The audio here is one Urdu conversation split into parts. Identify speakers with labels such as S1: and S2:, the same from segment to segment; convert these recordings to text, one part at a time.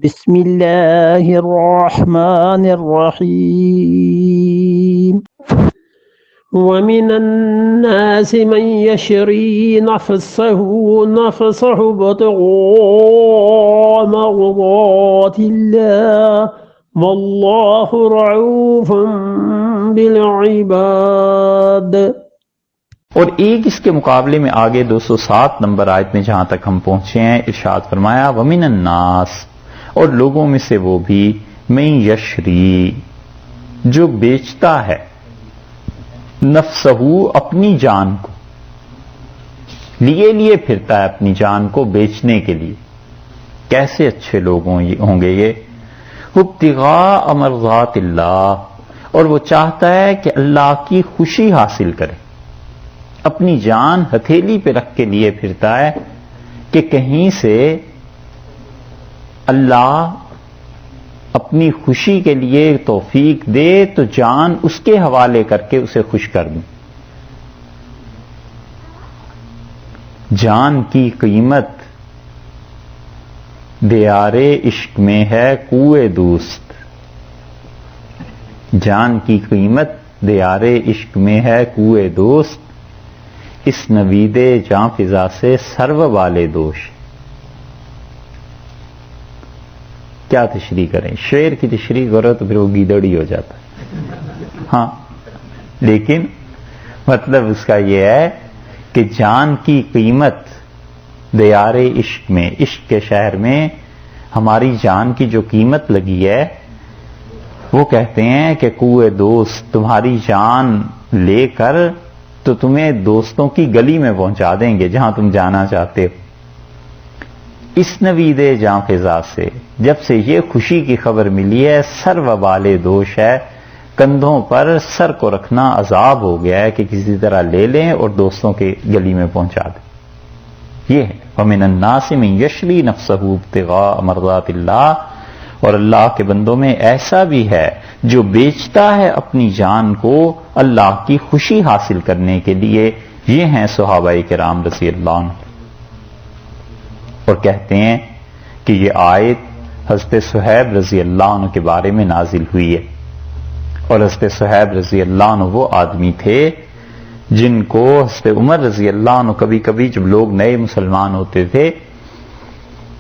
S1: بسم اللہ الرحمن الرحیم ومن الناس من يشري نفسه ابتغاء مرضات الله والله رعوف بالعباد۔
S2: اور ایک اس کے مقابلے میں آگے 207 نمبر آیت میں جہاں تک ہم پہنچے ہیں ارشاد فرمایا ومن الناس، اور لوگوں میں سے وہ بھی من یشری، جو بیچتا ہے نفسہ، اپنی جان کو، لیے پھرتا ہے اپنی جان کو بیچنے کے لیے۔ کیسے اچھے لوگ ہوں گے یہ؟ ابتغاء مرضات اللہ، اور وہ چاہتا ہے کہ اللہ کی خوشی حاصل کرے، اپنی جان ہتھیلی پہ رکھ کے لیے پھرتا ہے کہ کہیں سے اللہ اپنی خوشی کے لیے توفیق دے تو جان اس کے حوالے کر کے اسے خوش کر دوں۔ جان کی قیمت دیار عشق میں ہے کوئے دوست، جان کی قیمت دیار عشق میں ہے کوئے دوست، اس نوید جاں فضا سے سرو والے دوش۔ کیا تشریح کریں؟ شعر کی تشریح کرو تو پھر وہ گیدڑی ہو جاتا ہے۔ ہاں، لیکن مطلب اس کا یہ ہے کہ جان کی قیمت دیار عشق میں، عشق کے شہر میں ہماری جان کی جو قیمت لگی ہے، وہ کہتے ہیں کہ کوئے دوست، تمہاری جان لے کر تو تمہیں دوستوں کی گلی میں پہنچا دیں گے جہاں تم جانا چاہتے ہو۔ اس نوید جاں فضا سے، جب سے یہ خوشی کی خبر ملی ہے، سر وبال دوش ہے، کندھوں پر سر کو رکھنا عذاب ہو گیا ہے کہ کسی طرح لے لیں اور دوستوں کے گلی میں پہنچا دیں۔ یہ ہے وَمِنَ النَّاسِ مَن يَشْرِي نَفْسَهُ ابْتِغَاءَ مَرْضَاتِ اللَّهِ، اور اللہ کے بندوں میں ایسا بھی ہے جو بیچتا ہے اپنی جان کو اللہ کی خوشی حاصل کرنے کے لیے۔ یہ ہیں صحابہ کرام رضی اللہ عنہ، اور کہتے ہیں کہ یہ آیت حضرت صہیب رضی اللہ عنہ کے بارے میں نازل ہوئی ہے، اور حضرت صہیب رضی اللہ عنہ وہ آدمی تھے جن کو حضرت عمر رضی اللہ عنہ کبھی کبھی جب لوگ نئے مسلمان ہوتے تھے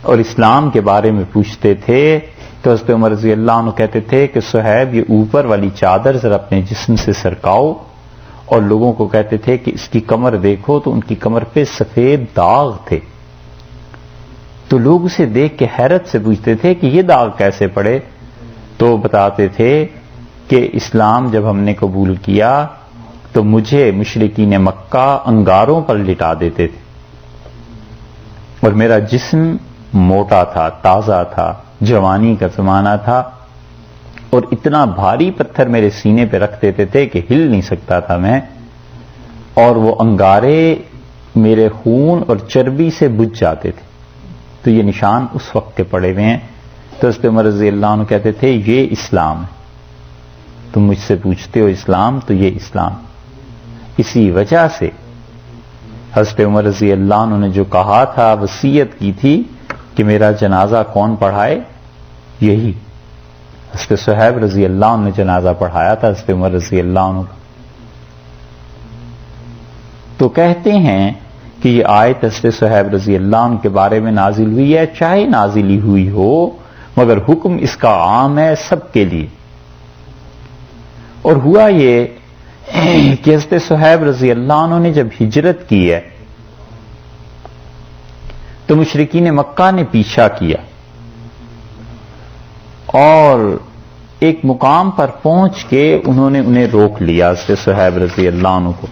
S2: اور اسلام کے بارے میں پوچھتے تھے تو حضرت عمر رضی اللہ عنہ کہتے تھے کہ صہیب یہ اوپر والی چادر ذرا اپنے جسم سے سرکاؤ، اور لوگوں کو کہتے تھے کہ اس کی کمر دیکھو تو ان کی کمر پہ سفید داغ تھے، تو لوگ اسے دیکھ کے حیرت سے پوچھتے تھے کہ یہ داغ کیسے پڑے؟ تو بتاتے تھے کہ اسلام جب ہم نے قبول کیا تو مجھے مشرکین مکہ انگاروں پر لٹا دیتے تھے، اور میرا جسم موٹا تھا، تازہ تھا، جوانی کا زمانہ تھا، اور اتنا بھاری پتھر میرے سینے پہ رکھ دیتے تھے کہ ہل نہیں سکتا تھا میں، اور وہ انگارے میرے خون اور چربی سے بجھ جاتے تھے۔ تو یہ نشان اس وقت کے پڑے ہوئے ہیں۔ تو حضرت عمر رضی اللہ عنہ کہتے تھے یہ اسلام ہے، تم مجھ سے پوچھتے ہو اسلام، تو یہ اسلام۔ اسی وجہ سے حضرت عمر رضی اللہ عنہ نے جو کہا تھا، وصیت کی تھی کہ میرا جنازہ کون پڑھائے، یہی حضرت صہیب رضی اللہ عنہ نے جنازہ پڑھایا تھا حضرت عمر رضی اللہ عنہ کا۔ تو کہتے ہیں کہ یہ آیت حضرت صہیب رضی اللہ عنہ کے بارے میں نازل ہوئی ہے، چاہے نازل ہی ہوئی ہو مگر حکم اس کا عام ہے سب کے لیے۔ اور ہوا یہ کہ حضرت صہیب رضی اللہ عنہ نے جب ہجرت کی ہے تو مشرکین مکہ نے پیچھا کیا، اور ایک مقام پر پہنچ کے انہوں نے انہیں روک لیا حضرت صہیب رضی اللہ عنہ کو،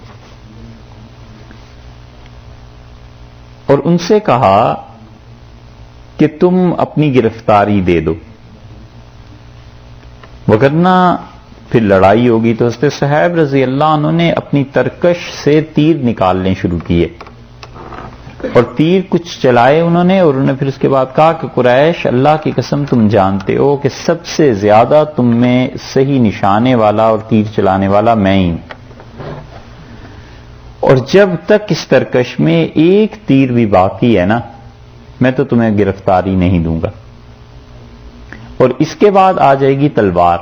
S2: اور ان سے کہا کہ تم اپنی گرفتاری دے دو وگرنہ پھر لڑائی ہوگی۔ تو حضرت صہیب رضی اللہ عنہ نے اپنی ترکش سے تیر نکالنے شروع کیے، اور تیر کچھ چلائے انہوں نے، اور انہوں نے پھر اس کے بعد کہا کہ قریش، اللہ کی قسم تم جانتے ہو کہ سب سے زیادہ تم میں صحیح نشانے والا اور تیر چلانے والا میں ہی ہوں، اور جب تک اس ترکش میں ایک تیر بھی باقی ہے نا، میں تو تمہیں گرفتاری نہیں دوں گا۔ اور اس کے بعد آ جائے گی تلوار،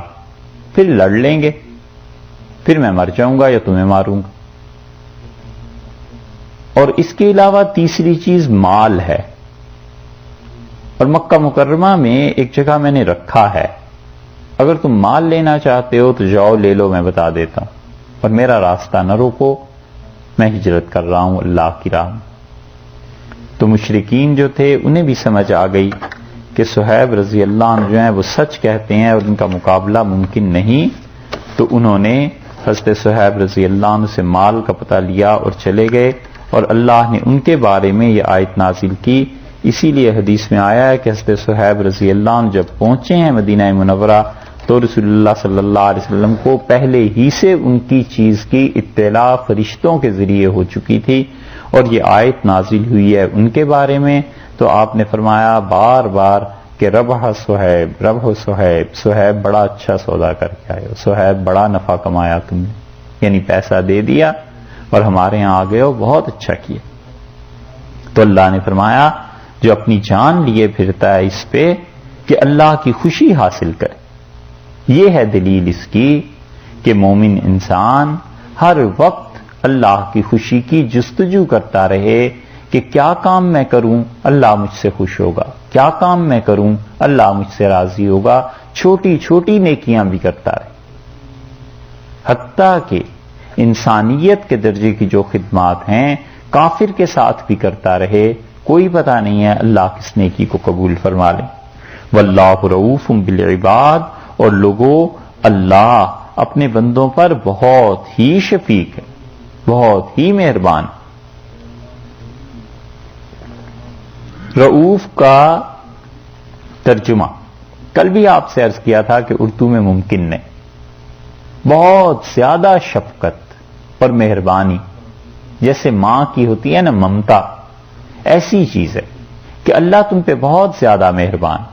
S2: پھر لڑ لیں گے، پھر میں مر جاؤں گا یا تمہیں ماروں گا۔ اور اس کے علاوہ تیسری چیز مال ہے، اور مکہ مکرمہ میں ایک جگہ میں نے رکھا ہے، اگر تم مال لینا چاہتے ہو تو جاؤ لے لو، میں بتا دیتا ہوں، اور میرا راستہ نہ روکو، میں ہجرت کر رہا ہوں اللہ کی راہ میں۔ تو مشرکین جو تھے انہیں بھی سمجھ آ گئی کہ صہیب رضی اللہ عنہ جو ہیں وہ سچ کہتے ہیں اور ان کا مقابلہ ممکن نہیں، تو انہوں نے حضرت صہیب رضی اللہ عنہ سے مال کا پتہ لیا اور چلے گئے، اور اللہ نے ان کے بارے میں یہ آیت نازل کی۔ اسی لیے حدیث میں آیا ہے کہ حضرت صہیب رضی اللہ عنہ جب پہنچے ہیں مدینہ منورہ تو رسول اللہ صلی اللہ علیہ وسلم کو پہلے ہی سے ان کی چیز کی اطلاع فرشتوں کے ذریعے ہو چکی تھی، اور یہ آیت نازل ہوئی ہے ان کے بارے میں، تو آپ نے فرمایا بار بار کہ ربح صہیب، ربح صہیب، صہیب بڑا اچھا سودا کر کے آئے ہو، صہیب بڑا نفع کمایا تم نے، یعنی پیسہ دے دیا اور ہمارے ہاں آ گئے ہو، بہت اچھا کیا۔ تو اللہ نے فرمایا جو اپنی جان لیے پھرتا ہے اس پہ کہ اللہ کی خوشی حاصل کرے، یہ ہے دلیل اس کی کہ مومن انسان ہر وقت اللہ کی خوشی کی جستجو کرتا رہے کہ کیا کام میں کروں اللہ مجھ سے خوش ہوگا، کیا کام میں کروں اللہ مجھ سے راضی ہوگا، چھوٹی چھوٹی نیکیاں بھی کرتا رہے، حتیٰ کہ انسانیت کے درجے کی جو خدمات ہیں کافر کے ساتھ بھی کرتا رہے، کوئی پتہ نہیں ہے اللہ کس نیکی کو قبول فرما لے۔ واللہ رؤوف بالعباد، اور لوگوں اللہ اپنے بندوں پر بہت ہی شفیق ہے، بہت ہی مہربان۔ رؤوف کا ترجمہ کل بھی آپ سے عرض کیا تھا کہ اردو میں ممکن نہیں، بہت زیادہ شفقت اور مہربانی، جیسے ماں کی ہوتی ہے نا ممتا، ایسی چیز ہے کہ اللہ تم پہ بہت زیادہ مہربان۔